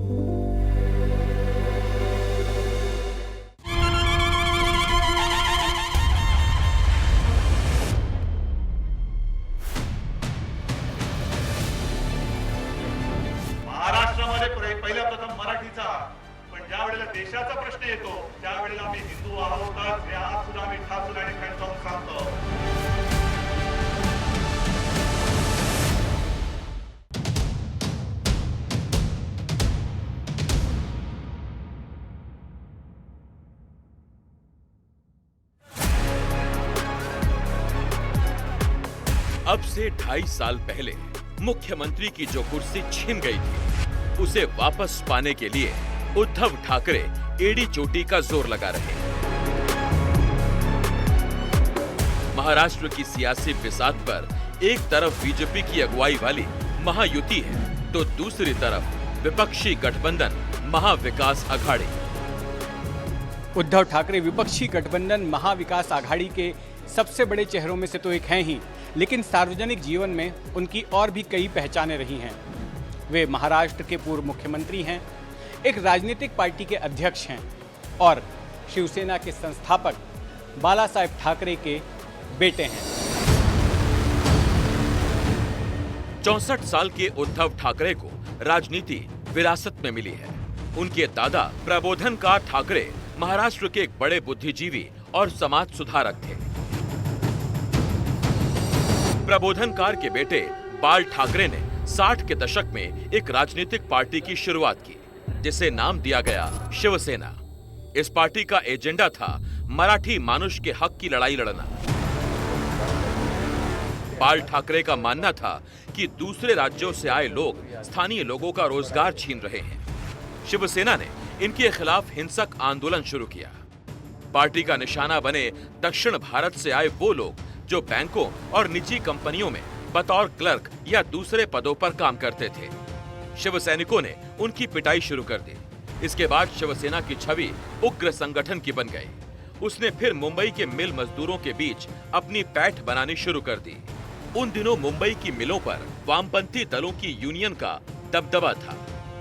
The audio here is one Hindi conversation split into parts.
महाराष्ट्रामध्ये पहिला प्रथम मराठीचा, पण ज्या वेळेला देशाचा प्रश्न येतो त्यावेळेला आम्ही हिंदू आहोतच हे आज सुद्धा आम्ही ठासून आणि खणकावून सांगतो. अब से 2.5 साल पहले मुख्यमंत्री की जो कुर्सी छिन गई थी, उसे वापस पाने के लिए उद्धव ठाकरे एड़ी चोटी का जोर लगा रहे हैं। महाराष्ट्र की सियासी बिसात पर एक तरफ बीजेपी की अगुवाई वाली महायुति है, तो दूसरी तरफ विपक्षी गठबंधन महाविकास आघाड़ी। उद्धव ठाकरे विपक्षी गठबंधन महाविकास आघाड़ी के सबसे बड़े चेहरों में से तो एक हैं ही, लेकिन सार्वजनिक जीवन में उनकी और भी कई पहचानें रही हैं। वे महाराष्ट्र के पूर्व मुख्यमंत्री हैं, एक राजनीतिक पार्टी के अध्यक्ष हैं और शिवसेना के संस्थापक बाला साहेब ठाकरे के बेटे हैं। 64 साल के उद्धव ठाकरे को राजनीति विरासत में मिली है। उनके दादा प्रबोधनकार ठाकरे महाराष्ट्र के एक बड़े बुद्धिजीवी और समाज सुधारक थे। प्रबोधनकार के बेटे बाल ठाकरे ने 60 के दशक में एक राजनीतिक पार्टी की शुरुआत की, जिसे नाम दिया गया शिवसेना। इस पार्टी का एजेंडा था मराठी मानुष के हक की लड़ाई लड़ना। बाल ठाकरे का मानना था कि दूसरे राज्यों से आए लोग स्थानीय लोगों का रोजगार छीन रहे हैं। शिवसेना ने इनके खिलाफ हिंसक आंदोलन शुरू किया। पार्टी का निशाना बने दक्षिण भारत से आए वो लोग जो बैंकों और निजी कंपनियों में बतौर क्लर्क या दूसरे पदों पर काम करते थे। शिवसैनिकों ने उनकी पिटाई शुरू कर दी। इसके बाद शिवसेना की छवि उग्र संगठन की बन गई। उसने फिर मुंबई के मिल मजदूरों के बीच अपनी पैठ बनानी शुरू कर दी। उन दिनों मुंबई की मिलों पर वामपंथी दलों की यूनियन का दबदबा था।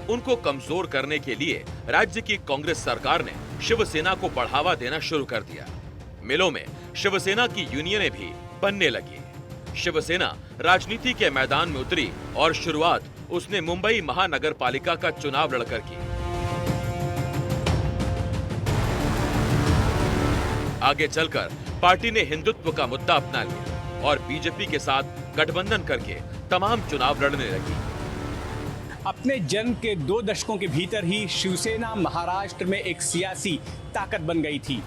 उनको कमजोर करने के लिए राज्य की कांग्रेस सरकार ने शिवसेना को बढ़ावा देना शुरू कर दिया। मिलों में शिवसेना की यूनियनें भी बनने लगी। शिवसेना राजनीति के मैदान में उतरी और शुरुआत उसने मुंबई महानगर पालिका का चुनाव लड़कर की। आगे चलकर पार्टी ने हिंदुत्व का मुद्दा अपना लिया और बीजेपी के साथ गठबंधन करके तमाम चुनाव लड़ने लगी। अपने जन्म के 2 दशकों के भीतर ही शिवसेना महाराष्ट्र में एक सियासी ताकत बन गई थी।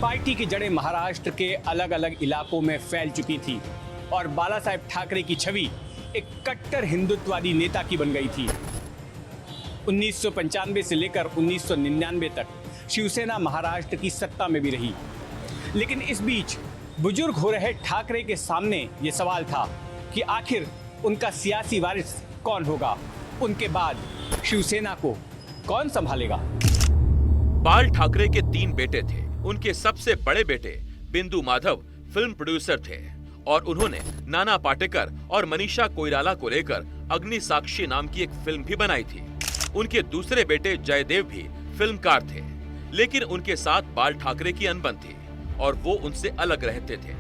पार्टी की जड़ें महाराष्ट्र के अलग अलग इलाकों में फैल चुकी थी और बाला साहेब ठाकरे की छवि एक कट्टर हिंदुत्ववादी नेता की बन गई थी। 1995 से लेकर 1999 तक शिवसेना महाराष्ट्र की सत्ता में भी रही, लेकिन इस बीच बुजुर्ग हो रहे ठाकरे के सामने ये सवाल था कि आखिर उनका सियासी वारिस कौन होगा, उनके बाद शिवसेना को कौन संभालेगा। बाल ठाकरे के 3 बेटे थे। उनके सबसे बड़े बेटे बिंदु माधव फिल्म प्रोड्यूसर थे और उन्होंने नाना पाटेकर और मनीषा कोइराला को लेकर अग्नि साक्षी नाम की एक फिल्म भी बनाई थी। उनके दूसरे बेटे जयदेव भी फिल्मकार थे, लेकिन उनके साथ बाल ठाकरे की अनबन थी और वो उनसे अलग रहते थे।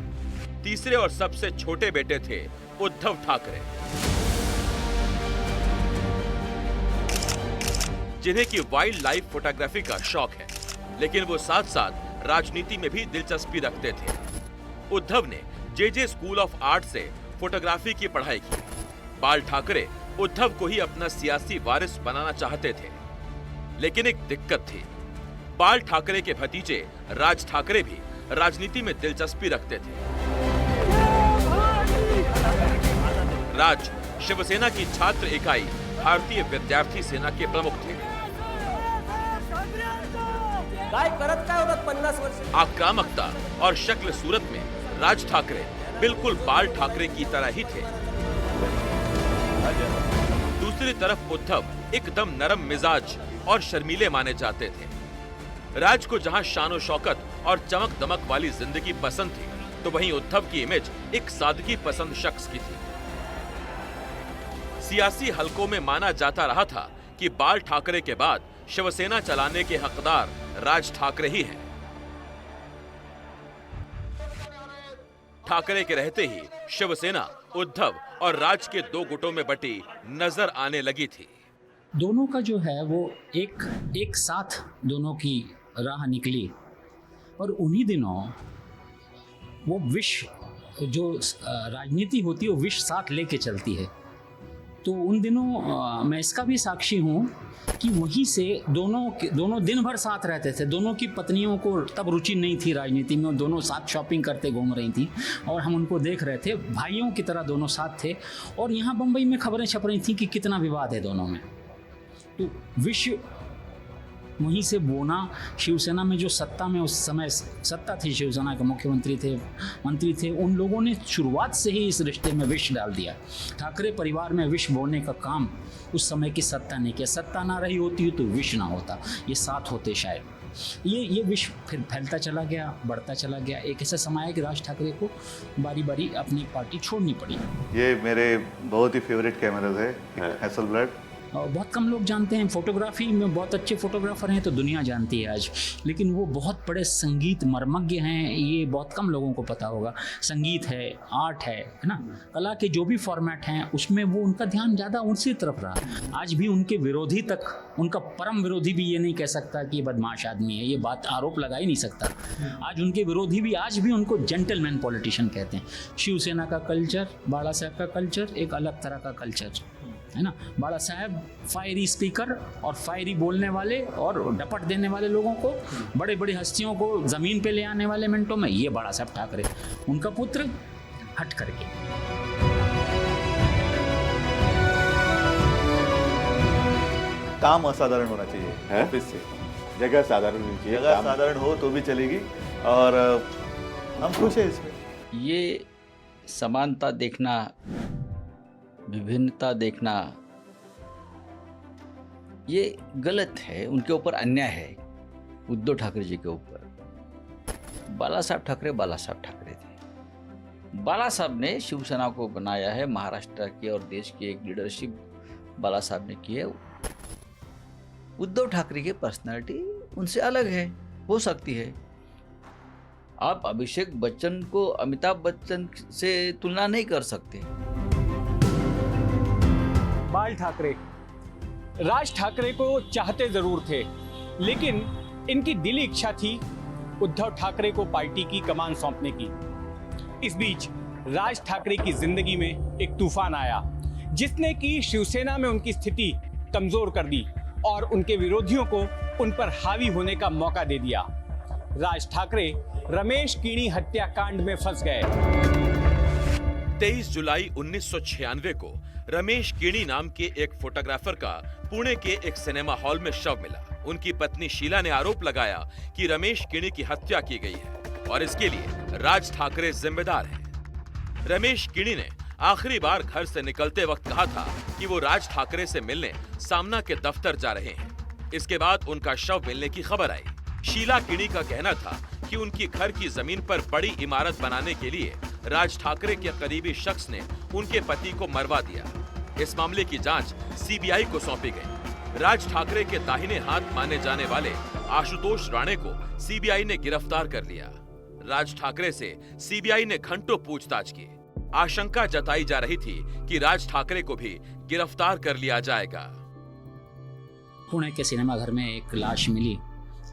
तीसरे और सबसे छोटे बेटे थे उद्धव ठाकरे, जिन्हें की वाइल्ड लाइफ फोटोग्राफी का शौक है, लेकिन वो साथ साथ राजनीति में भी दिलचस्पी रखते थे। उद्धव ने जे स्कूल ऑफ आर्ट से फोटोग्राफी की पढ़ाई की। बाल ठाकरे उद्धव को ही अपना सियासी वारिस बनाना चाहते थे, लेकिन एक दिक्कत थी। बाल ठाकरे के भतीजे राज ठाकरे भी राजनीति में दिलचस्पी रखते थे। राज शिवसेना की छात्र इकाई भारतीय विद्यार्थी सेना के प्रमुख थे। आक्रामकता और शक्ल सूरत में राज ठाकरे बिल्कुल बाल ठाकरे की तरह ही थे। दूसरी तरफ उद्धव एकदम नरम मिजाज और शर्मीले माने जाते थे। राज को जहां शानो शौकत और चमक दमक वाली जिंदगी पसंद थी, तो वहीं उद्धव की इमेज एक सादगी पसंद शख्स की थी। सियासी हलकों में माना जाता रहा था कि बाल ठाकरे के बाद शिवसेना चलाने के हकदार राज ठाकरे ही हैं। ठाकरे के रहते ही शिवसेना उद्धव और राज के दो गुटों में बटी नजर आने लगी थी। दोनों का जो है वो एक साथ दोनों की राह निकली और उन्हीं दिनों वो विष जो राजनीति होती है वो विष साथ लेके चलती है। तो उन दिनों मैं इसका भी साक्षी हूँ कि वहीं से दोनों दिन भर साथ रहते थे। दोनों की पत्नियों को तब रुचि नहीं थी राजनीति में, दोनों साथ शॉपिंग करते घूम रही थी और हम उनको देख रहे थे। भाइयों की तरह दोनों साथ थे और यहाँ बम्बई में खबरें छप रही थी कि कितना विवाद है दोनों में। तो विश्व वहीं से बोना। शिवसेना में जो सत्ता में उस समय सत्ता थी, शिवसेना के मुख्यमंत्री थे, मंत्री थे, उन लोगों ने शुरुआत से ही इस रिश्ते में विष डाल दिया। ठाकरे परिवार में विष बोने का काम उस समय की सत्ता ने किया। सत्ता ना रही होती तो विष ना होता, ये साथ होते शायद। ये विष फिर फैलता चला गया, बढ़ता चला गया। एक ऐसा समय आया कि राज ठाकरे को बारी बारी अपनी पार्टी छोड़नी पड़ी। ये मेरे बहुत ही फेवरेट कैमराज है, हैसलब्लड। बहुत कम लोग जानते हैं, फोटोग्राफी में बहुत अच्छे फोटोग्राफर हैं तो दुनिया जानती है आज, लेकिन वो बहुत बड़े संगीत मर्मज्ञ हैं, ये बहुत कम लोगों को पता होगा। संगीत है, आर्ट है ना, कला के जो भी फॉर्मेट हैं उसमें वो उनका ध्यान ज़्यादा उसी तरफ रहा। आज भी उनके विरोधी तक, उनका परम विरोधी भी ये नहीं कह सकता कि ये बदमाश आदमी है, ये बात आरोप लगा ही नहीं सकता। आज उनके विरोधी भी आज भी उनको जेंटलमैन पॉलिटिशियन कहते हैं। शिवसेना का कल्चर, बाला साहब का कल्चर एक अलग तरह का कल्चर है ना। बाला साहब फायरी स्पीकर और फायरी बोलने वाले और डपट देने वाले लोगों को, बड़े बड़ी हस्तियों को जमीन पे ले आने वाले मिनटों में, ये बाला साहब ठाकरे। उनका पुत्र हट करके। काम असाधारण होना चाहिए ऑफिस से, जगह साधारण होनी चाहिए, जगह साधारण हो तो भी चलेगी और हम खुश हैं इसमें। ये समानता देखना, विभिन्नता देखना, ये गलत है, उनके ऊपर अन्याय है, उद्धव ठाकरे जी के ऊपर। बाला साहब ठाकरे थे। बाला साहब ने शिवसेना को बनाया है, महाराष्ट्र की और देश की एक लीडरशिप बाला साहब ने की है। उद्धव ठाकरे की पर्सनालिटी उनसे अलग है, हो सकती है। आप अभिषेक बच्चन को अमिताभ बच्चन से तुलना नहीं कर सकते। बाल ठाकरे राज ठाकरे को चाहते जरूर थे, लेकिन इनकी दिली इच्छा थी उद्धव ठाकरे को पार्टी की कमान सौंपने की। इस बीच राज ठाकरे की जिंदगी में एक तूफान आया, जिसने कि शिवसेना में उनकी स्थिति कमजोर कर दी और उनके विरोधियों को उन पर हावी होने का मौका दे दिया। राज ठाकरे रमेश कीणी हत्याकांड में फंस गए। 23 जुलाई 1996 को रमेश कीणी नाम के एक फोटोग्राफर का पुणे के एक सिनेमा हॉल में शव मिला। उनकी पत्नी शीला ने आरोप लगाया कि रमेश कीणी की हत्या की गई है और इसके लिए राज ठाकरे जिम्मेदार हैं। रमेश कीणी ने आखिरी बार घर से निकलते वक्त कहा था कि वो राज ठाकरे से मिलने सामना के दफ्तर जा रहे हैं। इसके बाद उनका शव मिलने की खबर आई। शीला कीणी का कहना था कि उनकी घर की जमीन पर बड़ी इमारत बनाने के लिए राज ठाकरे के करीबी शख्स ने उनके पति को मरवा दिया। इस मामले की जांच सीबीआई को सौंपी गई। राज ठाकरे के दाहिने हाथ माने जाने वाले आशुतोष राणे को सीबीआई ने गिरफ्तार कर लिया। राज ठाकरे से सीबीआई ने घंटों पूछताछ की। आशंका जताई जा रही थी कि राज ठाकरे को भी गिरफ्तार कर लिया जाएगा। पुणे के सिनेमाघर में एक लाश मिली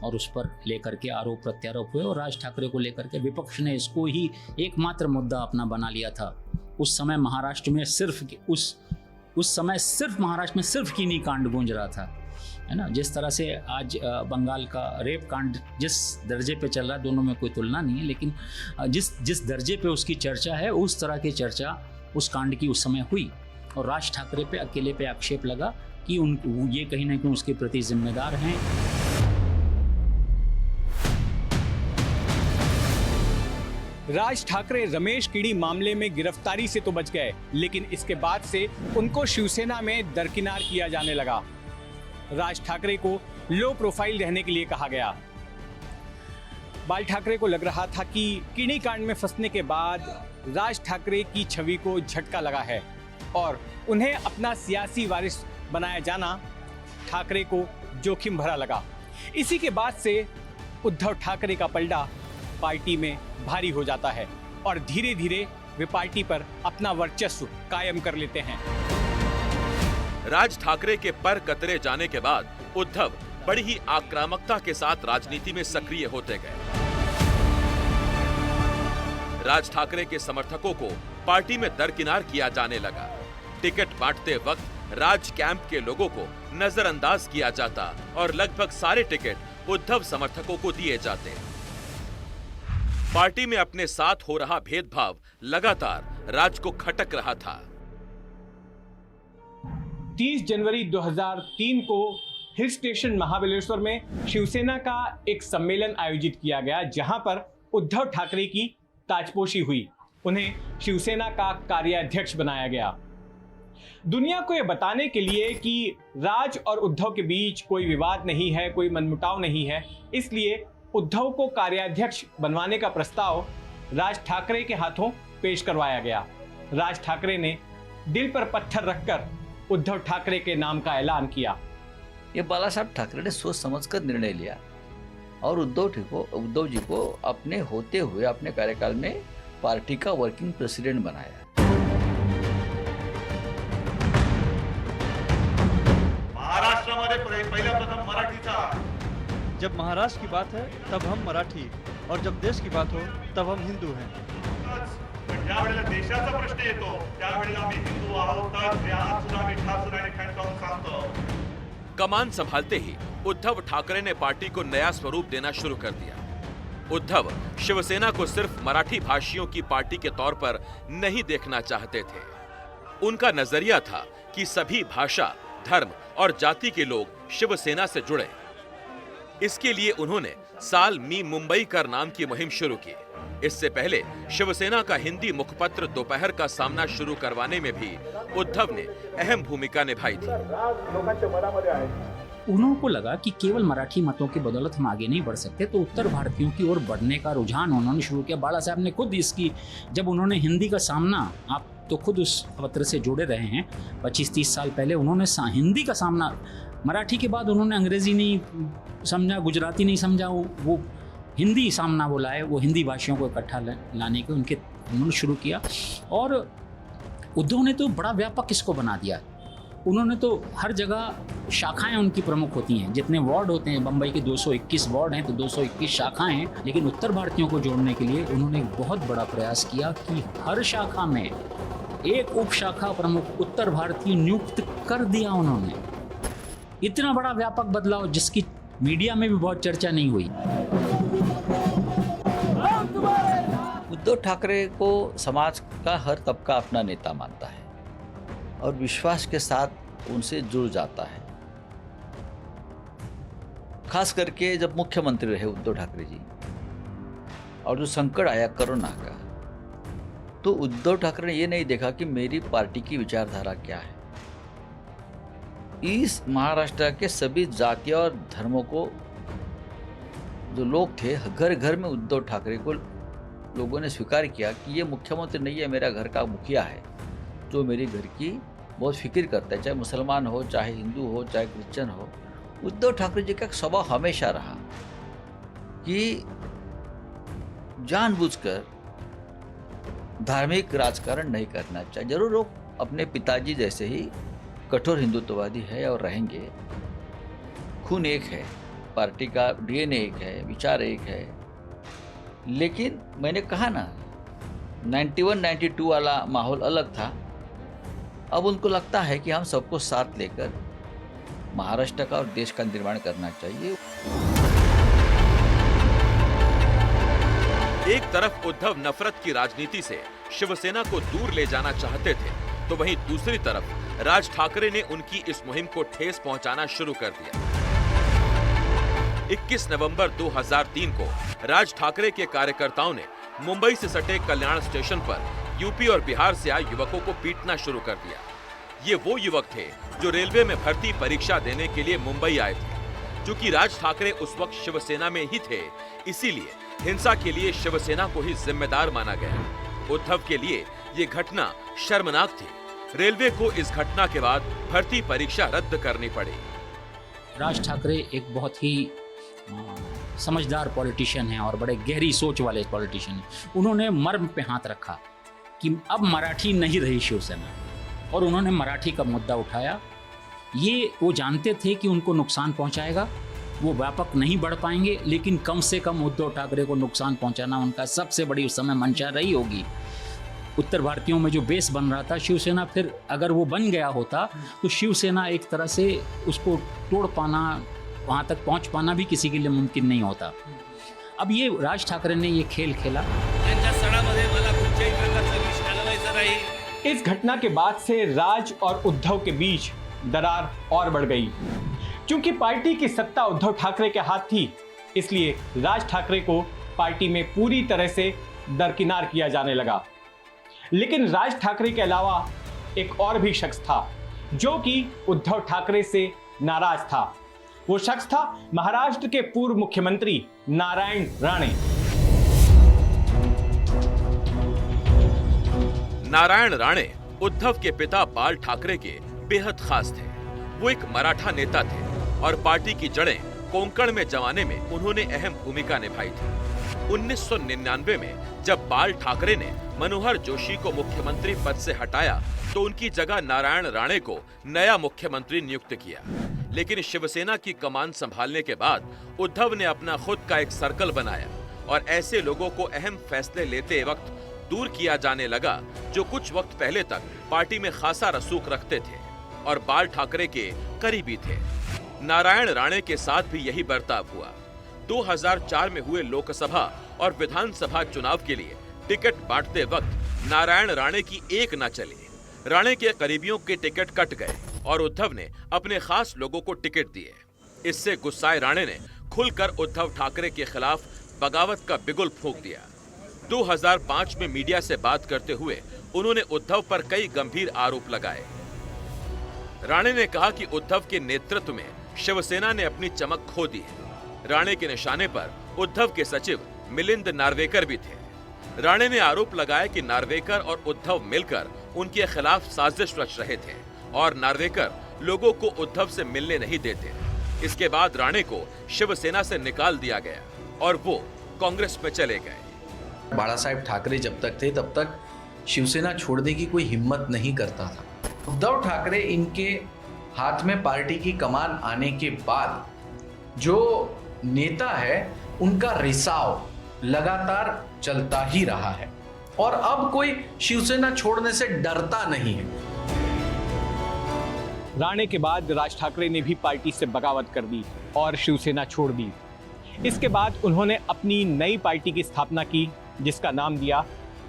और उस पर लेकर के आरोप प्रत्यारोप हुए और राज ठाकरे को लेकर के विपक्ष ने इसको ही एकमात्र मुद्दा अपना बना लिया था। उस समय महाराष्ट्र में सिर्फ महाराष्ट्र में सिर्फ कीणी कांड गूंज रहा था, है ना। जिस तरह से आज बंगाल का रेप कांड जिस दर्जे पे चल रहा है, दोनों में कोई तुलना नहीं है, लेकिन जिस दर्जे पे उसकी चर्चा है, उस तरह की चर्चा उस कांड की उस समय हुई और राज ठाकरे पे अकेले पे आक्षेप लगा कि ये कहीं ना कहीं उसके प्रति जिम्मेदार हैं। राज ठाकरे रमेश कीणी मामले में गिरफ्तारी से तो बच गए, लेकिन इसके बाद से उनको शिवसेना में दरकिनार किया जाने लगा। राज ठाकरे को लो प्रोफाइल रहने के लिए कहा गया। बाल ठाकरे को लग रहा था कि कीणी कांड में फंसने के बाद राज ठाकरे की छवि को झटका लगा है और उन्हें अपना सियासी वारिस बनाया जाना ठाकरे को जोखिम भरा लगा। इसी के बाद से उद्धव ठाकरे का पलड़ा पार्टी में भारी हो जाता है और धीरे धीरे वे पार्टी पर अपना वर्चस्व कायम कर लेते हैं। राज ठाकरे के पर कतरे जाने के बाद उद्धव बड़ी ही आक्रामकता के साथ राजनीति में सक्रिय होते गए। राज ठाकरे के समर्थकों को पार्टी में दरकिनार किया जाने लगा। टिकट बांटते वक्त राज कैंप के लोगों को नजरअंदाज किया जाता और लगभग सारे टिकट उद्धव समर्थकों को दिए जाते। पार्टी में अपने साथ हो रहा भेदभाव लगातार राज को खटक रहा था। 30 जनवरी 2003 को हिल स्टेशन महाबलेश्वर में शिवसेना का एक सम्मेलन आयोजित किया गया, जहां पर उद्धव ठाकरे की ताजपोशी हुई। उन्हें शिवसेना का कार्याध्यक्ष बनाया गया। दुनिया को यह बताने के लिए कि राज और उद्धव के बीच कोई विवाद नहीं है, कोई मनमुटाव नहीं है, इसलिए उद्धव को कार्याध्यक्ष बनवाने का प्रस्ताव राज ठाकरे के हाथों पेश करवाया गया। राज ठाकरे ने दिल पर पत्थर रखकर उद्धव ठाकरे के नाम का ऐलान किया। ये बाला साहब ठाकरे ने सोच समझकर निर्णय लिया और उद्धव जी को अपने होते हुए अपने कार्यकाल में पार्टी का वर्किंग प्रेसिडेंट बनाया। महाराष्ट्रामध्ये पहिल्या प्रथम मराठीचा। जब महाराष्ट्र की बात है तब हम मराठी और जब देश की बात हो तब हम हिंदू हैं। पण ज्या वेळेला देशाचा प्रश्न येतो त्यावेळेला आम्ही हिंदू आहोत, यात सुद्धा आम्ही ठासून आणि खंडून सांगतो। कमान संभालते ही उद्धव ठाकरे ने पार्टी को नया स्वरूप देना शुरू कर दिया। उद्धव शिवसेना को सिर्फ मराठी भाषियों की पार्टी के तौर पर नहीं देखना चाहते थे। उनका नजरिया था कि सभी भाषा, धर्म और जाति के लोग शिवसेना से जुड़े। इसके लिए उन्होंने साल मी मुंबई कर नाम की मुहिम शुरू की। इससे पहले शिवसेना का हिंदी मुखपत्र दोपहर का सामना शुरू करवाने में भी उद्धव ने अहम भूमिका निभाई थी। उनको लगा कि केवल मराठी मतों की बदौलत हम आगे नहीं बढ़ सकते, तो उत्तर भारतीयों की ओर बढ़ने का रुझान उन्होंने शुरू किया। बाला साहब ने खुद इसकी, जब उन्होंने हिंदी का सामना, आप तो खुद उस पत्र से जुड़े रहे हैं, 25-30 साल पहले उन्होंने हिंदी का सामना, मराठी के बाद उन्होंने अंग्रेजी नहीं समझा, गुजराती नहीं समझा, वो हिंदी सामना वो लाए, वो हिंदी भाषियों को इकट्ठा लाने के उन्होंने शुरू किया। और उद्धव ने तो बड़ा व्यापक इसको बना दिया। उन्होंने तो हर जगह शाखाएं उनकी प्रमुख होती हैं, जितने वार्ड होते हैं, बम्बई के 221 वार्ड हैं तो 221 शाखाएं हैं। लेकिन उत्तर भारतीयों को जोड़ने के लिए उन्होंने एक बहुत बड़ा प्रयास किया कि हर शाखा में एक उप शाखा प्रमुख उत्तर भारतीय नियुक्त कर दिया उन्होंने। इतना बड़ा व्यापक बदलाव जिसकी मीडिया में भी बहुत चर्चा नहीं हुई। उद्धव ठाकरे को समाज का हर तबका अपना नेता मानता है और विश्वास के साथ उनसे जुड़ जाता है। खास करके जब मुख्यमंत्री रहे उद्धव ठाकरे जी और जो संकट आया कोरोना का, तो उद्धव ठाकरे ने ये नहीं देखा कि मेरी पार्टी की विचारधारा क्या है। इस महाराष्ट्र के सभी जातियों और धर्मों को जो लोग थे, घर घर में उद्धव ठाकरे को लोगों ने स्वीकार किया कि ये मुख्यमंत्री नहीं है, मेरा घर का मुखिया है, जो मेरी घर की बहुत फिक्र करता है, चाहे मुसलमान हो, चाहे हिंदू हो, चाहे क्रिश्चियन हो। उद्धव ठाकरे जी का स्वभाव हमेशा रहा कि जानबूझकर धार्मिक राजकारण नहीं करना चाहिए। जरूर वो अपने पिताजी जैसे ही कठोर हिंदुत्ववादी है और रहेंगे। खून एक है, पार्टी का डीएनए एक है, विचार एक है। लेकिन मैंने कहा ना, 91-92 वाला माहौल अलग था। अब उनको लगता है कि हम सबको साथ लेकर महाराष्ट्र का और देश का निर्माण करना चाहिए। एक तरफ उद्धव नफरत की राजनीति से शिवसेना को दूर ले जाना चाहते थे, तो वहीं दूसरी तरफ राज ठाकरे ने उनकी इस मुहिम को ठेस पहुंचाना शुरू कर दिया। 21 नवंबर 2003 को राज ठाकरे के कार्यकर्ताओं ने मुंबई से सटे कल्याण स्टेशन पर यूपी और बिहार से आए युवकों को पीटना शुरू कर दिया। ये वो युवक थे जो रेलवे में भर्ती परीक्षा देने के लिए मुंबई आए थे। चूंकि राज ठाकरे उस वक्त शिवसेना में ही थे, इसीलिए हिंसा के लिए शिवसेना को ही जिम्मेदार माना गया। उद्धव के लिए ये घटना शर्मनाक थी। रेलवे को इस घटना के बाद भर्ती परीक्षा रद्द करनी पड़ी। राज ठाकरे एक बहुत ही समझदार पॉलिटिशियन हैं और बड़े गहरी सोच वाले पॉलिटिशियन हैं। उन्होंने मर्म पे हाथ रखा कि अब मराठी नहीं रही शिवसेना, और उन्होंने मराठी का मुद्दा उठाया। ये वो जानते थे कि उनको नुकसान पहुंचाएगा, वो व्यापक नहीं बढ़ पाएंगे, लेकिन कम से कम उद्धव ठाकरे को नुकसान पहुंचाना उनका सबसे बड़ी उस समय मंशा रही होगी। उत्तर भारतीयों में जो बेस बन रहा था शिवसेना, फिर अगर वो बन गया होता तो शिवसेना एक तरह से उसको तोड़ पाना, वहाँ तक पहुँच पाना भी किसी के लिए मुमकिन नहीं होता। अब ये राज ठाकरे ने ये खेल खेला। इस घटना के बाद से राज और उद्धव के बीच दरार और बढ़ गई। क्योंकि पार्टी की सत्ता उद्धव ठाकरे के हाथ थी, इसलिए राज ठाकरे को पार्टी में पूरी तरह से दरकिनार किया जाने लगा। लेकिन राज ठाकरे के अलावा एक और भी शख्स था जो कि उद्धव ठाकरे से नाराज था। वो शख्स था महाराष्ट्र के पूर्व मुख्यमंत्री नारायण राणे। नारायण राणे उद्धव के पिता बाल ठाकरे के बेहद खास थे। वो एक मराठा नेता थे और पार्टी की जड़ें कोंकण में जमाने में उन्होंने अहम भूमिका निभाई थी। 1999 में जब बाल ठाकरे ने मनोहर जोशी को मुख्यमंत्री पद से हटाया तो उनकी जगह नारायण राणे को नया मुख्यमंत्री नियुक्त किया। लेकिन शिवसेना की कमान संभालने के बाद उद्धव ने अपना खुद का एक सर्कल बनाया और ऐसे लोगों को अहम फैसले लेते वक्त दूर किया जाने लगा जो कुछ वक्त पहले तक पार्टी में खासा रसूख रखते थे और बाल ठाकरे के करीबी थे। नारायण राणे के साथ भी यही बर्ताव हुआ। 2004 में हुए लोकसभा और विधानसभा चुनाव के लिए टिकट बांटते वक्त नारायण राणे की एक न चली। राणे के करीबियों के टिकट कट गए और उद्धव ने अपने खास लोगों को टिकट दिए। इससे गुस्साए राणे ने खुलकर उद्धव ठाकरे के खिलाफ बगावत का बिगुल फूंक दिया। 2005 में मीडिया से बात करते हुए उन्होंने उद्धव पर कई गंभीर आरोप लगाए। राणे ने कहा कि उद्धव के नेतृत्व में शिवसेना ने अपनी चमक खो दी है। राणे के निशाने पर उद्धव के सचिव मिलिंद नार्वेकर भी थे। राणे ने आरोप लगाया कि नार्वेकर और उद्धव मिलकर उनके खिलाफ साजिश रच रहे थे और नार्वेकर लोगों को उद्धव से मिलने नहीं देते। इसके बाद राणे को शिवसेना से निकाल दिया गया और वो कांग्रेस में चले गए। बाला साहेब ठाकरे जब तक थे तब तक शिवसेना छोड़ने की कोई हिम्मत नहीं करता था। उद्धव ठाकरे इनके हाथ में पार्टी की कमान आने के बाद जो नेता है उनका रिसाव लगातार चलता ही रहा है और अब कोई शिवसेना छोड़ने से डरता नहीं है। राणे के बाद राज ठाकरे ने भी पार्टी से बगावत कर दी और शिवसेना छोड़ दी। इसके बाद उन्होंने अपनी नई पार्टी की स्थापना की जिसका नाम दिया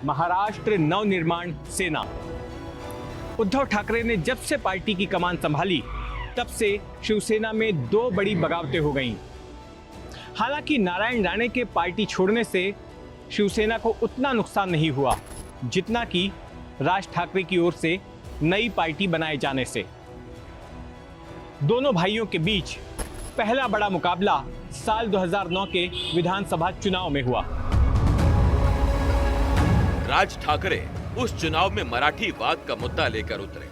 महाराष्ट्र नवनिर्माण सेना। उद्धव ठाकरे ने जब से पार्टी की कमान संभाली तब से शिवसेना में दो बड़ी बगावतें हो गईं। हालांकि नारायण राणे के पार्टी छोड़ने से शिवसेना को उतना नुकसान नहीं हुआ जितना कि राज ठाकरे की ओर से नई पार्टी बनाए जाने से। दोनों भाइयों के बीच पहला बड़ा मुकाबला साल 2009 के विधानसभा चुनाव में हुआ। राज ठाकरे उस चुनाव में मराठीवाद का मुद्दा लेकर उतरे।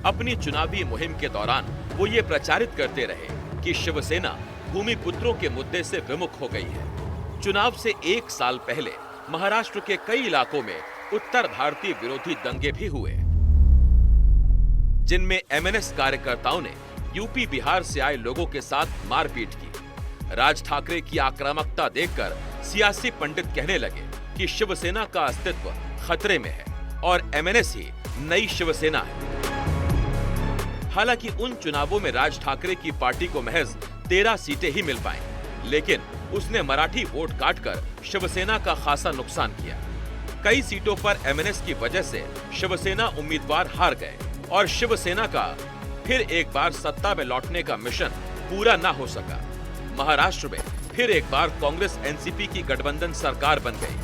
अपनी चुनावी मुहिम के दौरान वो ये प्रचारित करते रहे कि शिवसेना भूमिपुत्रों के मुद्दे से विमुख हो गई है। चुनाव से एक साल पहले महाराष्ट्र के कई इलाकों में उत्तर भारतीय विरोधी दंगे भी हुए जिनमें एमएनएस कार्यकर्ताओं ने यूपी बिहार से आए लोगों के साथ मारपीट की। राज ठाकरे की आक्रामकता देखकर सियासी पंडित कहने लगे कि शिवसेना का अस्तित्व खतरे में है और एमएनएस ही नई शिवसेना है। हालांकि उन चुनावों में राज ठाकरे की पार्टी को महज 13 सीटें ही मिल पाई, लेकिन उसने मराठी वोट काटकर शिवसेना का खासा नुकसान किया। कई सीटों पर एमएनएस की वजह से शिवसेना उम्मीदवार हार गए और शिवसेना का फिर एक बार सत्ता में लौटने का मिशन पूरा न हो सका। महाराष्ट्र में फिर एक बार कांग्रेस एनसीपी की गठबंधन सरकार बन गई।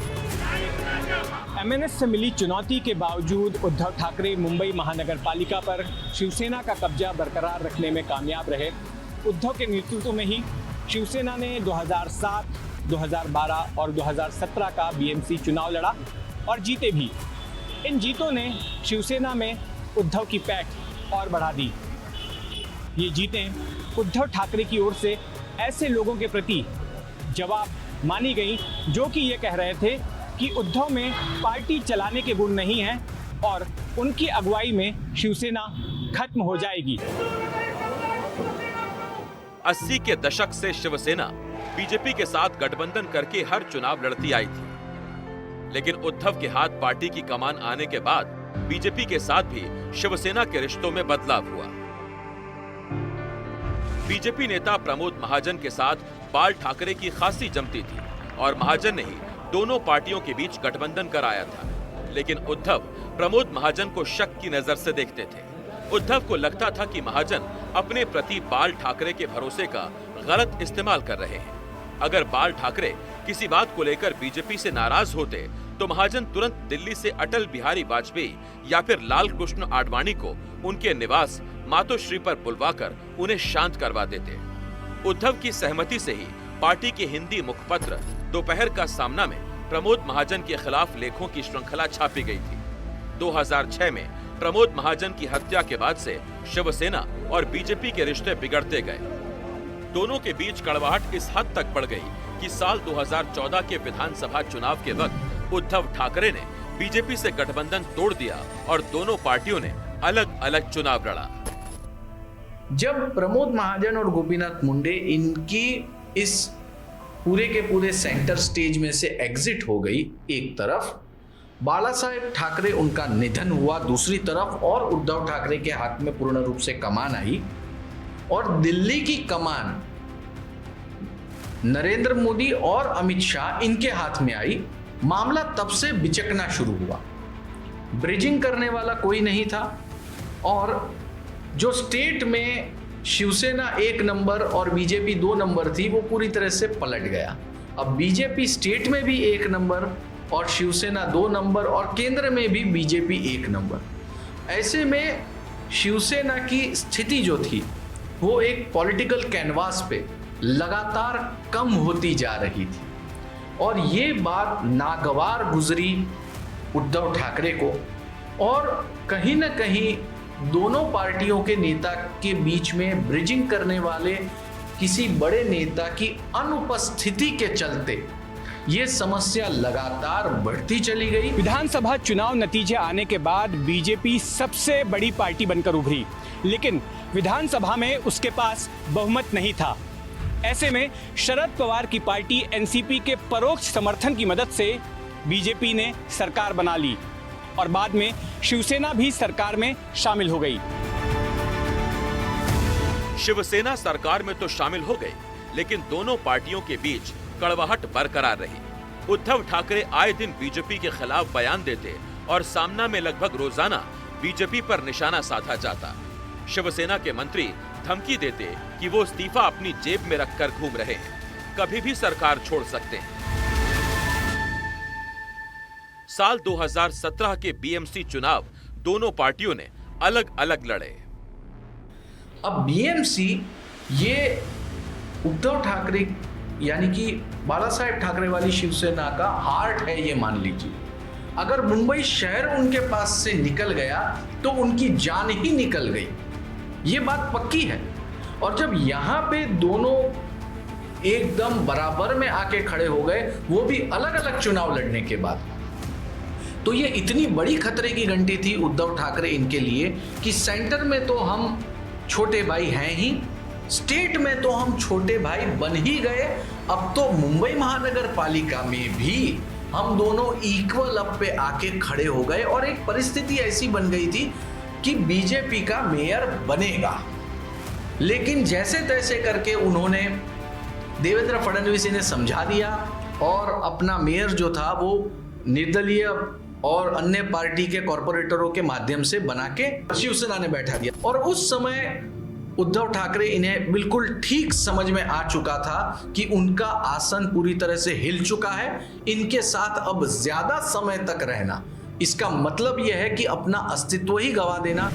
एमएनएस से मिली चुनौती के बावजूद उद्धव ठाकरे मुंबई महानगर पालिका पर शिवसेना का कब्जा बरकरार रखने में कामयाब रहे। उद्धव के नेतृत्व में ही शिवसेना ने 2007, 2012 और 2017 का बीएमसी चुनाव लड़ा और जीते भी। इन जीतों ने शिवसेना में उद्धव की पैठ और बढ़ा दी। ये जीतें उद्धव ठाकरे की ओर से ऐसे लोगों के प्रति जवाब मानी गई जो कि ये कह रहे थे कि उद्धव में पार्टी चलाने के गुण नहीं हैं और उनकी अगुवाई में शिवसेना खत्म हो जाएगी। 80 के दशक से शिवसेना बीजेपी के साथ गठबंधन करके हर चुनाव लड़ती आई थी, लेकिन उद्धव के हाथ पार्टी की कमान आने के बाद बीजेपी के साथ भी शिवसेना के रिश्तों में बदलाव हुआ। बीजेपी नेता प्रमोद महाजन के साथ बाल ठाकरे की खासी जमती थी और महाजन ने ही दोनों पार्टियों के बीच गठबंधन कराया था, लेकिन उद्धव प्रमोद महाजन को शक की नजर से देखते थे। उद्धव को लगता था कि महाजन अपने प्रति बाल ठाकरे के भरोसे का गलत इस्तेमाल कर रहे हैं। अगर बाल ठाकरे किसी बात को लेकर बीजेपी से नाराज होते तो महाजन तुरंत दिल्ली से अटल बिहारी वाजपेयी या फिर लाल कृष्ण आडवाणी को उनके निवास मातोश्री पर बुलवाकर उन्हें शांत करवा देते। उद्धव की सहमति से ही पार्टी के हिंदी मुखपत्र दोपहर का सामना में प्रमोद महाजन के खिलाफ लेखों की श्रृंखला छापी गई थी। 2006 में प्रमोद महाजन की हत्या के बाद से शिवसेना और बीजेपी के रिश्ते बिगड़ते गए। दोनों के बीच कड़वाहट इस हद तक बढ़ गई कि साल 2014 के विधानसभा चुनाव के वक्त उद्धव ठाकरे ने बीजेपी से गठबंधन तोड़ दिया और दोनों पार्टियों ने अलग अलग चुनाव लड़ा। जब प्रमोद महाजन और गोपीनाथ मुंडे इनकी इस पूरे के पूरे सेंटर स्टेज में से एग्जिट हो गई, एक तरफ बाला साहेब ठाकरे उनका निधन हुआ, दूसरी तरफ और उद्धव ठाकरे के हाथ में पूर्ण रूप से कमान आई और दिल्ली की कमान नरेंद्र मोदी और अमित शाह इनके हाथ में आई। मामला तब से बिचकना शुरू हुआ। ब्रिजिंग करने वाला कोई नहीं था और जो स्टेट में शिवसेना 1 नंबर और बीजेपी 2 नंबर थी वो पूरी तरह से पलट गया। अब बीजेपी स्टेट में भी 1 नंबर और शिवसेना 2 नंबर और केंद्र में भी बीजेपी 1 नंबर। ऐसे में शिवसेना की स्थिति जो थी वो एक पॉलिटिकल कैनवास पे लगातार कम होती जा रही थी और ये बात नागवार गुजरी उद्धव ठाकरे को और कहीं ना कहीं दोनों पार्टियों के नेता के बीच में ब्रिजिंग करने वाले किसी बड़े नेता की अनुपस्थिति के चलते ये समस्या लगातार बढ़ती चली गई। विधानसभा चुनाव नतीजे आने के बाद बीजेपी सबसे बड़ी पार्टी बनकर उभरी, लेकिन विधानसभा में उसके पास बहुमत नहीं था। ऐसे में शरद पवार की पार्टी एनसीपी के परोक्ष समर्थन की मदद से बीजेपी ने सरकार बना ली और बाद में शिवसेना भी सरकार में शामिल हो गई। शिवसेना सरकार में तो शामिल हो गई, लेकिन दोनों पार्टियों के बीच कड़वाहट बरकरार रही। उद्धव ठाकरे आए दिन बीजेपी के खिलाफ बयान देते और सामना में लगभग रोजाना बीजेपी पर निशाना साधा जाता। शिवसेना के मंत्री धमकी देते कि वो इस्तीफा अपनी जेब में रखकर घूम रहे हैं, कभी भी सरकार छोड़ सकते हैं। साल 2017 के बीएमसी चुनाव दोनों पार्टियों ने अलग अलग लड़े। अब बीएमसी ये उद्धव ठाकरे यानी कि बाला साहेब ठाकरे वाली शिवसेना का हार्ट है, ये मान लीजिए। अगर मुंबई शहर उनके पास से निकल गया तो उनकी जान ही निकल गई, ये बात पक्की है। और जब यहां पे दोनों एकदम बराबर में आके खड़े हो गए, वो भी अलग अलग चुनाव लड़ने के बाद, तो ये इतनी बड़ी खतरे की घंटी थी उद्धव ठाकरे इनके लिए कि सेंटर में तो हम छोटे भाई हैं ही, स्टेट में तो हम छोटे भाई बन ही गए, अब तो मुंबई महानगर पालिका में भी हम दोनों इक्वल अप पे आके खड़े हो गए और एक परिस्थिति ऐसी बन गई थी कि बीजेपी का मेयर बनेगा। लेकिन जैसे तैसे करके उन्होंने देवेंद्र फडणवीस ने समझा दिया और अपना मेयर जो था वो निर्दलीय और अन्य पार्टी के कॉर्पोरेटरों के माध्यम से बना के शिवसेना ने बैठा दिया। और उस समय उद्धव ठाकरे इन्हें बिल्कुल ठीक समझ में आ चुका था कि उनका आसन पूरी तरह से हिल चुका है, इनके साथ अब ज्यादा समय तक रहना इसका मतलब यह है कि अपना अस्तित्व ही गंवा देना।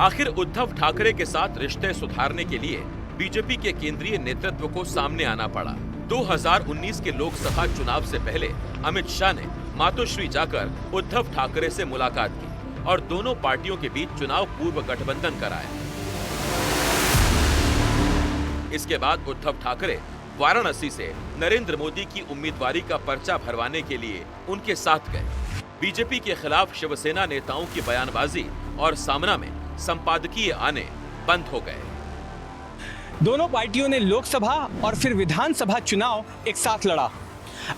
आखिर उद्धव ठाकरे के साथ रिश्ते सुधारने के लिए बीजेपी के केंद्रीय नेतृत्व को सामने आना पड़ा। 2019 के लोकसभा चुनाव से पहले अमित शाह ने मातोश्री जाकर उद्धव ठाकरे से मुलाकात की और दोनों पार्टियों के बीच चुनाव पूर्व गठबंधन कराया। इसके बाद उद्धव ठाकरे वाराणसी से नरेंद्र मोदी की उम्मीदवारी का पर्चा भरवाने के लिए उनके साथ गए। बीजेपी के खिलाफ शिवसेना नेताओं की बयानबाजी और सामना में संपादकीय आने बंद हो गए। दोनों पार्टियों ने लोकसभा और फिर विधानसभा चुनाव एक साथ लड़ा।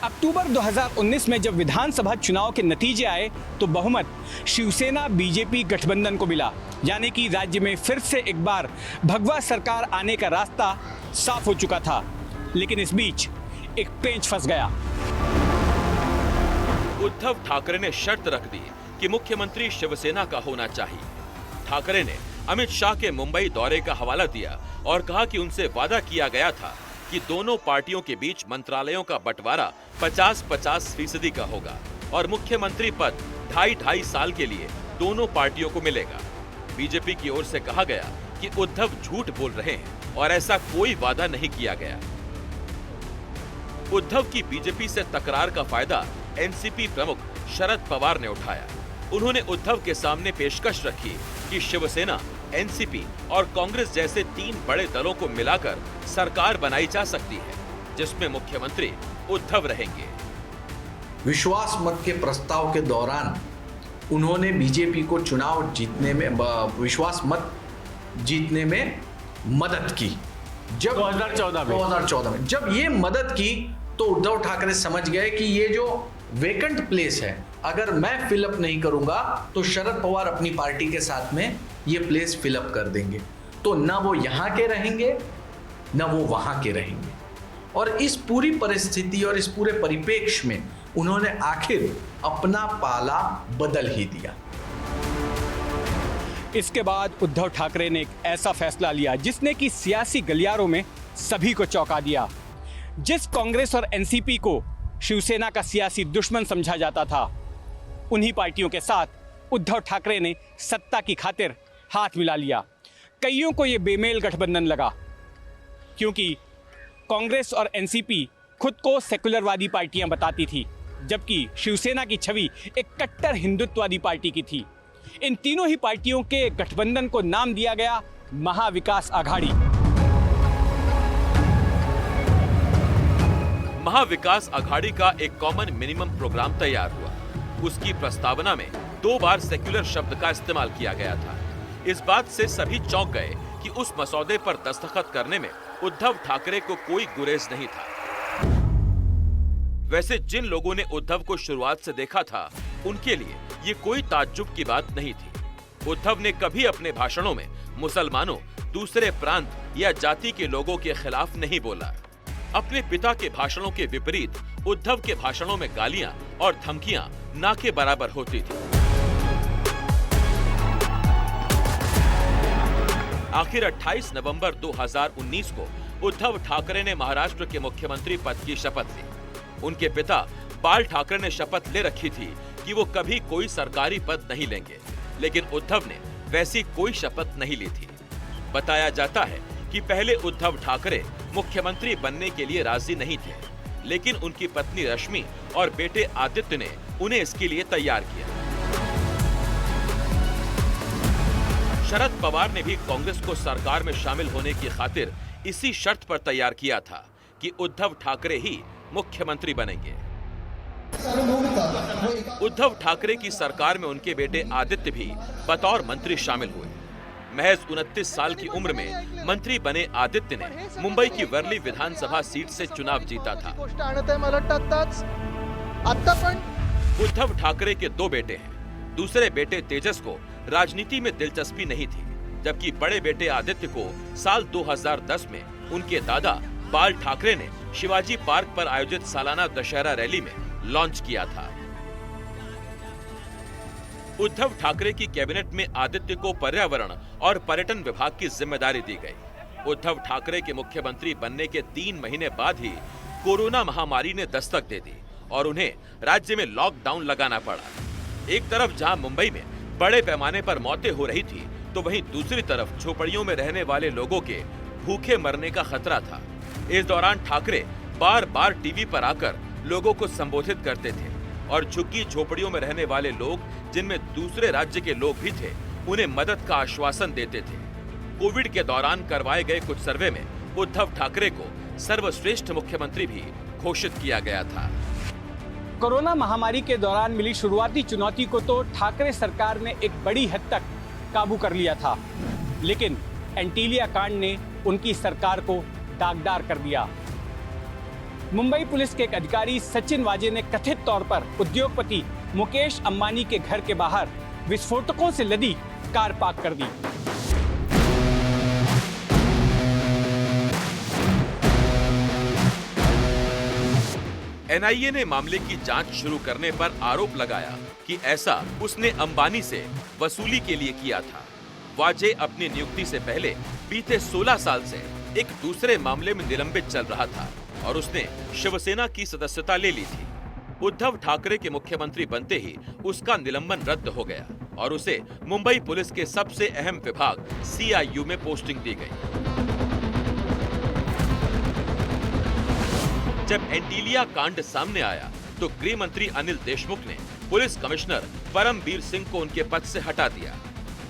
अक्टूबर 2019 में जब विधानसभा चुनाव के नतीजे आए तो बहुमत शिवसेना बीजेपी गठबंधन को मिला, यानी कि राज्य में फिर से एक बार भगवा सरकार आने का रास्ता साफ हो चुका था। लेकिन इस बीच एक पेंच फंस गया। उद्धव ठाकरे ने शर्त रख दी कि मुख्यमंत्री शिवसेना का होना चाहिए। ठाकरे ने अमित शाह के मुंबई दौरे का हवाला दिया और कहा कि उनसे वादा किया गया था कि दोनों पार्टियों के बीच मंत्रालयों का बंटवारा 50-50% का होगा और मुख्यमंत्री पद 2.5 साल के लिए दोनों पार्टियों को मिलेगा। बीजेपी की ओर से कहा गया कि उद्धव झूठ बोल रहे हैं और ऐसा कोई वादा नहीं किया गया। उद्धव की बीजेपी से तकरार का फायदा एनसीपी प्रमुख शरद पवार ने उठाया। उन्होंने उद्धव के सामने पेशकश रखी कि शिवसेना, एनसीपी और कांग्रेस जैसे 3 बड़े दलों को मिलाकर सरकार बनाई जा सकती है, जिसमें मुख्यमंत्री उद्धव रहेंगे। विश्वास मत के प्रस्ताव के दौरान उन्होंने बीजेपी को चुनाव जीतने में, विश्वास मत जीतने में मदद की। जब 2014 में जब ये मदद की तो उद्धव ठाकरे समझ गए कि ये जो वेकेंट प्लेस है, अगर मैं फिलअप नहीं करूंगा तो शरद पवार अपनी पार्टी के साथ में ये प्लेस फिलअप कर देंगे। तो ना वो यहां के रहेंगे ना वो वहां के रहेंगे। और इस पूरी परिस्थिति और इस पूरे परिप्रेक्ष्य में उन्होंने आखिर अपना पाला बदल ही दिया। इसके बाद उद्धव ठाकरे ने एक ऐसा फैसला लिया जिसने कि सियासी गलियारों में सभी को चौंका दिया। जिस कांग्रेस और एनसीपी को शिवसेना का सियासी दुश्मन समझा जाता था, उन्हीं पार्टियों के साथ उद्धव ठाकरे ने सत्ता की खातिर हाथ मिला लिया। कईयों को यह बेमेल गठबंधन लगा, क्योंकि कांग्रेस और एनसीपी खुद को सेकुलरवादी पार्टियां बताती थी, जबकि शिवसेना की छवि एक कट्टर हिंदुत्ववादी पार्टी की थी। इन तीनों ही पार्टियों के गठबंधन को नाम दिया गया महाविकास आघाड़ी। महाविकास आघाड़ी का एक कॉमन मिनिमम प्रोग्राम तैयार हुआ। उसकी प्रस्तावना में 2 बार सेक्युलर शब्द का इस्तेमाल किया गया था। इस बात से सभी चौंक गए कि उस मसौदे पर दस्तखत करने में उद्धव ठाकरे को कोई गुरेज नहीं था। वैसे जिन लोगों ने उद्धव को शुरुआत से देखा था, उनके लिए ये कोई ताज्जुब की बात नहीं थी। उद्धव ने कभी अपने भाषणों में मुसलमानों, दूसरे प्रांत या जाति के लोगों के खिलाफ नहीं बोला। अपने पिता के भाषणों के विपरीत उद्धव के भाषणों में गालियां और धमकियां ना के बराबर होती थी। आखिर 28 नवंबर 2019 को उद्धव ठाकरे ने महाराष्ट्र के मुख्यमंत्री पद की शपथ ली। उनके पिता बाल ठाकरे ने शपथ ले रखी थी कि वो कभी कोई सरकारी पद नहीं लेंगे, लेकिन उद्धव ने वैसी कोई शपथ नहीं ली थी। बताया जाता है कि पहले उद्धव ठाकरे मुख्यमंत्री बनने के लिए राजी नहीं थे, लेकिन उनकी पत्नी रश्मि और बेटे आदित्य ने उन्हें इसके लिए तैयार किया। शरद पवार ने भी कांग्रेस को सरकार में शामिल होने की खातिर इसी शर्त पर तैयार किया था कि उद्धव ठाकरे ही मुख्यमंत्री बनेंगे। उद्धव ठाकरे की सरकार में उनके बेटे आदित्य भी बतौर मंत्री शामिल हुए। महज 29 साल की उम्र में मंत्री बने आदित्य ने मुंबई की वर्ली विधानसभा सीट से चुनाव जीता था। उद्धव ठाकरे के 2 बेटे हैं। दूसरे बेटे तेजस को राजनीति में दिलचस्पी नहीं थी, जबकि बड़े बेटे आदित्य को साल 2010 में उनके दादा बाल ठाकरे ने शिवाजी पार्क पर आयोजित सालाना दशहरा रैली में लॉन्च किया था। उद्धव ठाकरे की कैबिनेट में आदित्य को पर्यावरण और पर्यटन विभाग की जिम्मेदारी दी गई। उद्धव ठाकरे के मुख्यमंत्री बनने के 3 महीने बाद ही कोरोना महामारी ने दस्तक दे दी और उन्हें राज्य में लॉकडाउन लगाना पड़ा। एक तरफ जहां मुंबई में बड़े पैमाने पर मौतें हो रही थी, तो वहीं दूसरी तरफ झोपड़ियों में रहने वाले लोगों के भूखे मरने का खतरा था। इस दौरान ठाकरे बार बार टीवी पर आकर लोगों को संबोधित करते थे और झुग्गी झोपड़ियों में रहने वाले लोग, जिनमें दूसरे राज्य के लोग भी थे, उन्हें मदद का आश्वासन देते थे। कोविड के दौरान करवाए गए कुछ सर्वे में उद्धव ठाकरे को सर्वश्रेष्ठ मुख्यमंत्री भी घोषित किया गया था। कोरोना महामारी के दौरान मिली शुरुआती चुनौती को तो ठाकरे सरकार ने एक बड़ी हद तक काबू कर लिया था, लेकिन एंटीलिया कांड ने उनकी सरकार को दागदार कर दिया। मुंबई पुलिस के एक अधिकारी सचिन वाजे ने कथित तौर पर उद्योगपति मुकेश अंबानी के घर के बाहर विस्फोटकों से लदी कार पार्क कर दी। एनआईए ने मामले की जांच शुरू करने पर आरोप लगाया कि ऐसा उसने अंबानी से वसूली के लिए किया था। वाजे अपनी नियुक्ति से पहले बीते 16 साल से एक दूसरे मामले में निलंबित चल रहा था और उसने शिवसेना की सदस्यता ले ली थी। उद्धव ठाकरे के मुख्यमंत्री बनते ही उसका निलंबन रद्द हो गया और उसे मुंबई पुलिस के सबसे अहम विभाग CIU में पोस्टिंग दी गई। जब एंटीलिया कांड सामने आया तो गृह मंत्री अनिल देशमुख ने पुलिस कमिश्नर परमबीर सिंह को उनके पद से हटा दिया।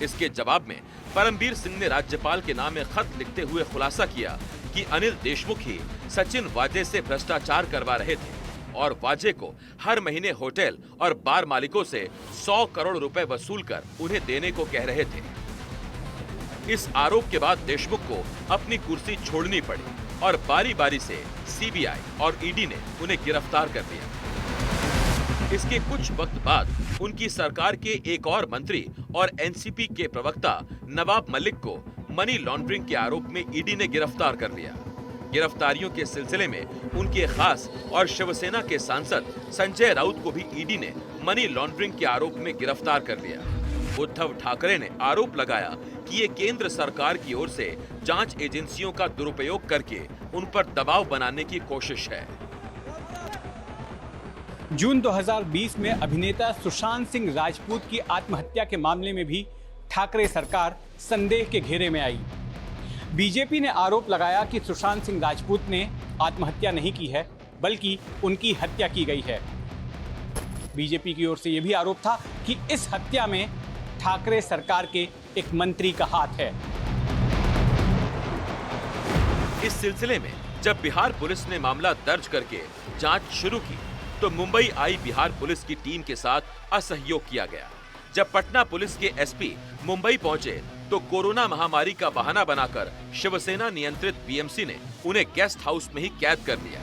इसके जवाब में परमबीर सिंह ने राज्यपाल के नाम में खत लिखते हुए खुलासा किया कि अनिल देशमुख ही सचिन वाजे से भ्रष्टाचार करवा रहे थे और वाजे को हर महीने होटल और बार मालिकों से 100 करोड़ रुपए वसूल कर उन्हें देने को कह रहे थे। इस आरोप के बाद देशमुख को अपनी कुर्सी छोड़नी पड़ी और बारी बारी से CBI और ED ने उन्हें गिरफ्तार कर लिया। इसके कुछ वक्त बाद उनकी सरकार के एक और मंत्री और NCP के प्रवक्ता नवाब मलिक को मनी लॉन्ड्रिंग के आरोप में ED ने गिरफ्तार कर लिया। गिरफ्तारियों के सिलसिले में उनके खास और शिवसेना के सांसद संजय राउत को भी ED ने मनी लॉन्ड्रिंग के आरोप में गिरफ्तार कर लिया। उद्धव ठाकरे ने आरोप लगाया कि ये केंद्र सरकार की ओर से जांच एजेंसियों का दुरुपयोग करके उन पर दबाव बनाने की कोशिश है। जून 2020 में अभिनेता सुशांत सिंह राजपूत की आत्महत्या के मामले में भी ठाकरे सरकार संदेह के घेरे में आई। बीजेपी ने आरोप लगाया कि सुशांत सिंह राजपूत ने आत्महत्या नहीं की है, बल्कि उनकी हत्या की गई है। बीजेपी की ओर से यह भी आरोप था कि इस हत्या में ठाकरे सरकार के एक मंत्री का हाथ है। इस सिलसिले में जब बिहार पुलिस ने मामला दर्ज करके जांच शुरू की तो मुंबई आई बिहार पुलिस की टीम के साथ असहयोग किया गया। जब पटना पुलिस के SP मुंबई पहुंचे तो कोरोना महामारी का बहाना बनाकर शिवसेना नियंत्रित BMC ने उन्हें गेस्ट हाउस में ही कैद कर लिया।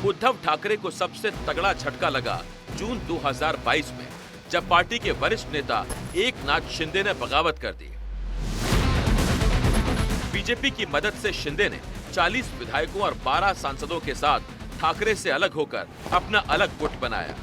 उद्धव ठाकरे को सबसे तगड़ा झटका लगा जून 2022 में, जब पार्टी के वरिष्ठ नेता एकनाथ शिंदे ने बगावत कर दी। बीजेपी की मदद से शिंदे ने 40 विधायकों और 12 सांसदों के साथ ठाकरे से अलग होकर अपना अलग गुट बनाया।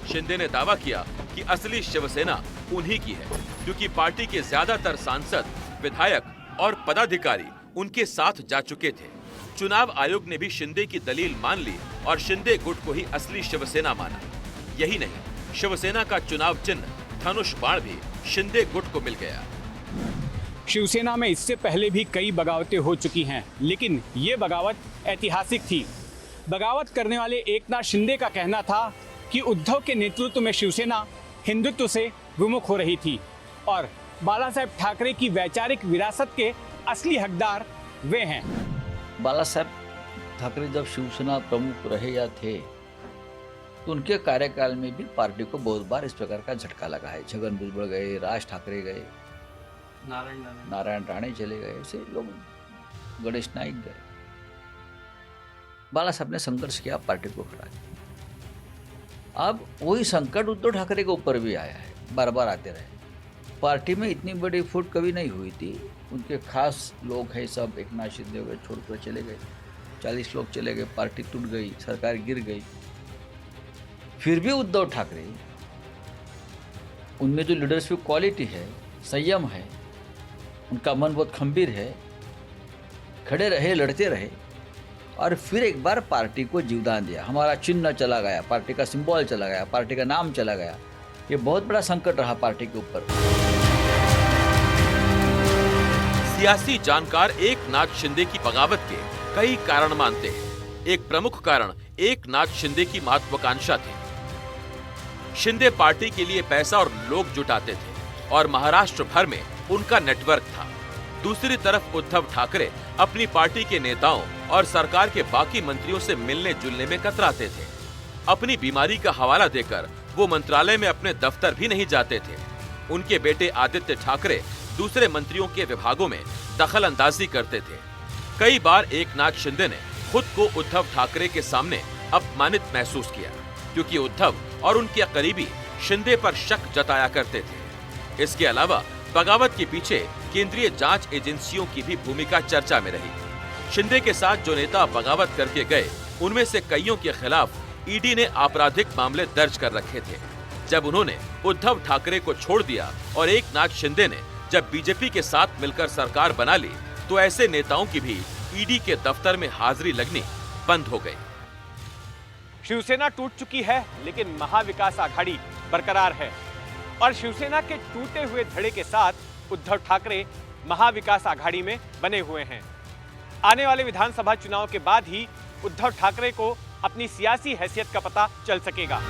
शिंदे ने दावा किया कि असली शिवसेना उन्हीं की है, क्योंकि पार्टी के ज्यादातर सांसद, विधायक और पदाधिकारी उनके साथ जा चुके थे। चुनाव आयोग ने भी शिंदे की दलील मान ली और शिंदे गुट को ही असली शिवसेना माना। यही नहीं, शिवसेना का चुनाव चिन्ह धनुष बाण भी शिंदे गुट को मिल गया। शिवसेना में इससे पहले भी कई बगावतें हो चुकी हैं, लेकिन ये बगावत ऐतिहासिक थी। बगावत करने वाले एकनाथ शिंदे का कहना था कि उद्धव के नेतृत्व में शिवसेना हिंदुत्व से विमुख हो रही थी और बाला साहेब ठाकरे की वैचारिक विरासत के असली हकदार वे हैं। बाला साहेब ठाकरे जब शिवसेना प्रमुख रहे या थे तो उनके कार्यकाल में भी पार्टी को बहुत बार इस प्रकार का झटका लगा है। छगन भुजबल गए, राज ठाकरे गए, नारायण राणे चले गए, ऐसे लोग, गणेश नाइक गए। बाला साहब ने संघर्ष किया, पार्टी को खड़ा किया। अब वही संकट उद्धव ठाकरे के ऊपर भी आया है, बार बार आते रहे। पार्टी में इतनी बड़ी फूट कभी नहीं हुई थी। उनके खास लोग हैं सब, एकनाथ शिंदे हो गए, छोड़कर चले गए, 40 लोग चले गए, पार्टी टूट गई, सरकार गिर गई। फिर भी उद्धव ठाकरे, उनमें जो लीडरशिप क्वालिटी है, संयम है, उनका मन बहुत खंभीर है, खड़े रहे, लड़ते रहे और फिर एक बार पार्टी को जीवदान दिया। हमारा चिन्ह चला गया, पार्टी का सिंबल चला गया, पार्टी का नाम चला गया। ये बहुत बड़ा संकट रहा पार्टी के ऊपर। सियासी जानकार एकनाथ शिंदे की बगावत के कई कारण मानते हैं। एक प्रमुख कारण एकनाथ शिंदे की महत्वाकांक्षा थी। शिंदे पार्टी के लिए पैसा और लोग जुटाते थे और महाराष्ट्र भर में उनका नेटवर्क था। दूसरी तरफ उद्धव ठाकरे अपनी पार्टी के नेताओं और सरकार के बाकी मंत्रियों से मिलने जुलने में कतराते थे। अपनी बीमारी का हवाला देकर वो मंत्रालय में अपने दफ्तर भी नहीं जाते थे। उनके बेटे आदित्य ठाकरे दूसरे मंत्रियों के विभागों में दखल अंदाजी करते थे। कई बार एकनाथ शिंदे ने खुद को उद्धव ठाकरे के सामने अपमानित महसूस किया, क्योंकि उद्धव और उनके करीबी शिंदे पर शक जताया करते थे। इसके अलावा बगावत के पीछे केंद्रीय जांच एजेंसियों की भी भूमिका चर्चा में रही। शिंदे के साथ जो नेता बगावत करके गए, उनमें से कईयों के खिलाफ ईडी ने आपराधिक मामले दर्ज कर रखे थे। जब उन्होंने उद्धव ठाकरे को छोड़ दिया और एकनाथ शिंदे ने जब बीजेपी के साथ मिलकर सरकार बना ली, तो ऐसे नेताओं की भी ईडी के दफ्तर में हाजिरी लगनी बंद हो गई। शिवसेना टूट चुकी है, लेकिन महाविकास आघाड़ी बरकरार है और शिवसेना के टूटे हुए धड़े के साथ उद्धव ठाकरे महाविकास आघाड़ी में बने हुए हैं। आने वाले विधानसभा चुनाव के बाद ही उद्धव ठाकरे को अपनी सियासी हैसियत का पता चल सकेगा।